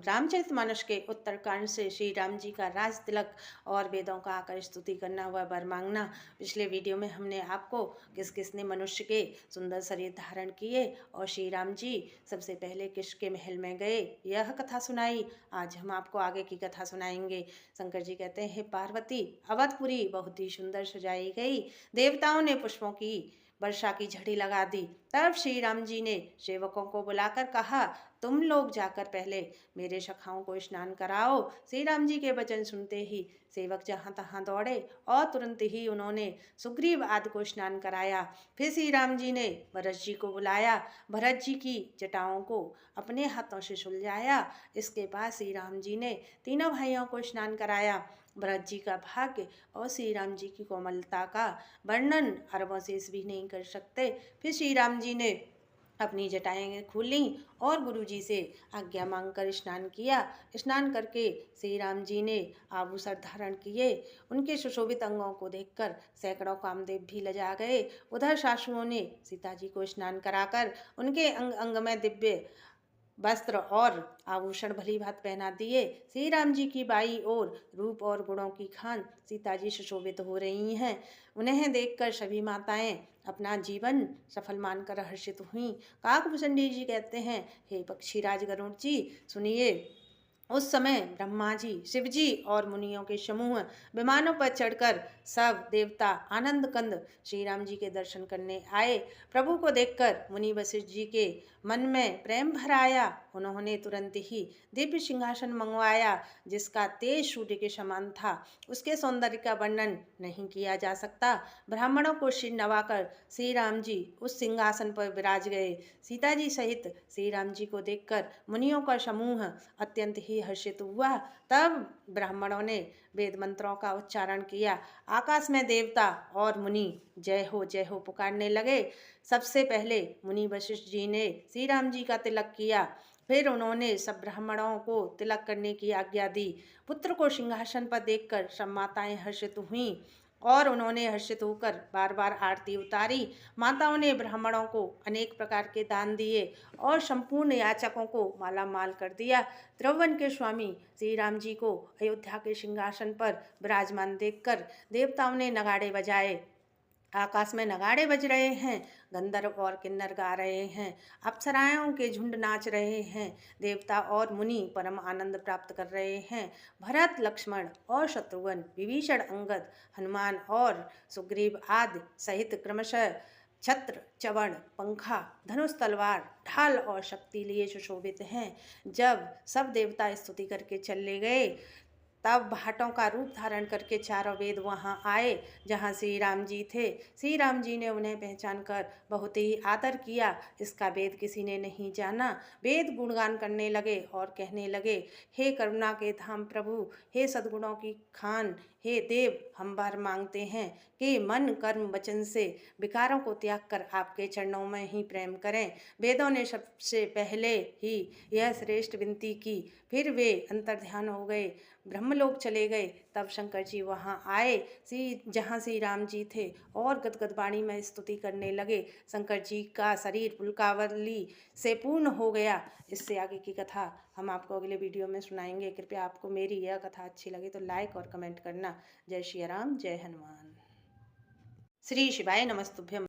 रामचरितमानस के उत्तरकांड से श्री राम जी का राज तिलक और वेदों का आकर स्तुति करना व वर मांगना। पिछले वीडियो में हमने आपको किस किसने मनुष्य के सुंदर शरीर धारण किए और श्री राम जी सबसे पहले किसके महल में गए, यह कथा सुनाई। आज हम आपको आगे की कथा सुनाएंगे। शंकर जी कहते हैं, हे पार्वती, अवधपुरी बहुत ही सुंदर सजाई गई। देवताओं ने पुष्पों की वर्षा की झड़ी लगा दी। तब श्री राम जी ने सेवकों को बुलाकर कहा, तुम लोग जाकर पहले मेरे सखाओं को स्नान कराओ। श्री राम जी के वचन सुनते ही सेवक जहाँ तहाँ दौड़े और तुरंत ही उन्होंने सुग्रीव आदि को स्नान कराया। फिर श्री राम जी ने भरत जी को बुलाया, भरत जी की जटाओं को अपने हाथों से सुलझाया। इसके बाद श्री राम जी ने तीनों भाइयों को स्नान कराया। भरत जी का भाग्य और श्री राम जी की कोमलता का वर्णन अरबों से भी नहीं कर सकते। फिर श्री राम जी ने अपनी जटाएं खोली और गुरु जी से आज्ञा मांगकर स्नान किया। स्नान करके श्री राम जी ने आभूषण धारण किए। उनके सुशोभित अंगों को देखकर सैकड़ों कामदेव भी लजा गए। उधर सासुओं ने सीता जी को स्नान कराकर उनके अंग अंग में दिव्य वस्त्र और आभूषण भली भांति पहना दिए। श्री राम जी की बाई ओर रूप और गुणों की खान सीता जी सुशोभित हो रही हैं। उन्हें देखकर सभी माताएं अपना जीवन सफल मानकर हर्षित हुईं। काकभूषण जी कहते हैं, हे पक्षीराज गरुड़ जी, सुनिए। उस समय ब्रह्मा जी, शिव जी और मुनियों के समूह विमानों पर चढ़कर सब देवता आनंद कंद श्री राम जी के दर्शन करने आए। प्रभु को देखकर मुनि वशिष्ठ जी के मन में प्रेम भर आया। उन्होंने तुरंत ही दिव्य सिंहासन मंगवाया, जिसका तेज सूर्य के समान था। उसके सौंदर्य का वर्णन नहीं किया जा सकता। ब्राह्मणों को सिर नवाकर श्री राम जी उस सिंहासन पर विराज गए। सीता जी सहित श्री राम जी को देखकर मुनियों का समूह अत्यंत ही हर्षित हुआ। तब ब्राह्मणों ने वेद मंत्रों का उच्चारण किया। आकाश में देवता और मुनि जय हो पुकारने लगे। सबसे पहले मुनि वशिष्ठ जी ने श्री राम जी का तिलक किया। फिर उन्होंने सब ब्राह्मणों को तिलक करने की आज्ञा दी। पुत्र को सिंहासन पर देखकर सब माताएं हर्षित हुईं और उन्होंने हर्षित होकर बार बार आरती उतारी। माताओं ने ब्राह्मणों को अनेक प्रकार के दान दिए और संपूर्ण याचकों को माला माल कर दिया। त्रिभुवन के स्वामी श्री राम जी को अयोध्या के सिंहासन पर विराजमान देखकर देवताओं ने नगाड़े बजाए। आकाश में नगाड़े बज रहे हैं, गंधर्व और किन्नर गा रहे हैं, अप्सराओं के झुंड नाच रहे हैं, देवता और मुनि परम आनंद प्राप्त कर रहे हैं। भरत, लक्ष्मण और शत्रुघ्न, विभीषण, अंगद, हनुमान और सुग्रीव आदि सहित क्रमशः छत्र, चवड़, पंखा, धनुष, तलवार, ढाल और शक्ति लिए सुशोभित हैं। जब सब देवता स्तुति करके चले गए, तब भाटों का रूप धारण करके चारों वेद वहां आए जहां श्री राम जी थे। श्री राम जी ने उन्हें पहचान कर बहुत ही आदर किया। इसका वेद किसी ने नहीं जाना। वेद गुणगान करने लगे और कहने लगे, हे करुणा के धाम प्रभु, हे सद्गुणों की खान, हे देव, हम वर मांगते हैं कि मन कर्म वचन से विकारों को त्याग कर आपके चरणों में ही प्रेम करें। वेदों ने सबसे पहले ही यह श्रेष्ठ विनती की। फिर वे अंतर्ध्यान हो गए, ब्रह्मलोक चले गए। तब शंकर जी वहाँ आए जहाँ श्री राम जी थे और गदगद वाणी में स्तुति करने लगे। शंकर जी का शरीर पुलकावली से पूर्ण हो गया। इससे आगे की कथा हम आपको अगले वीडियो में सुनाएंगे। कृपया आपको मेरी यह कथा अच्छी लगी तो लाइक और कमेंट करना। जय श्री राम, जय हनुमान। श्री शिवाय नमस्तुभ्यम।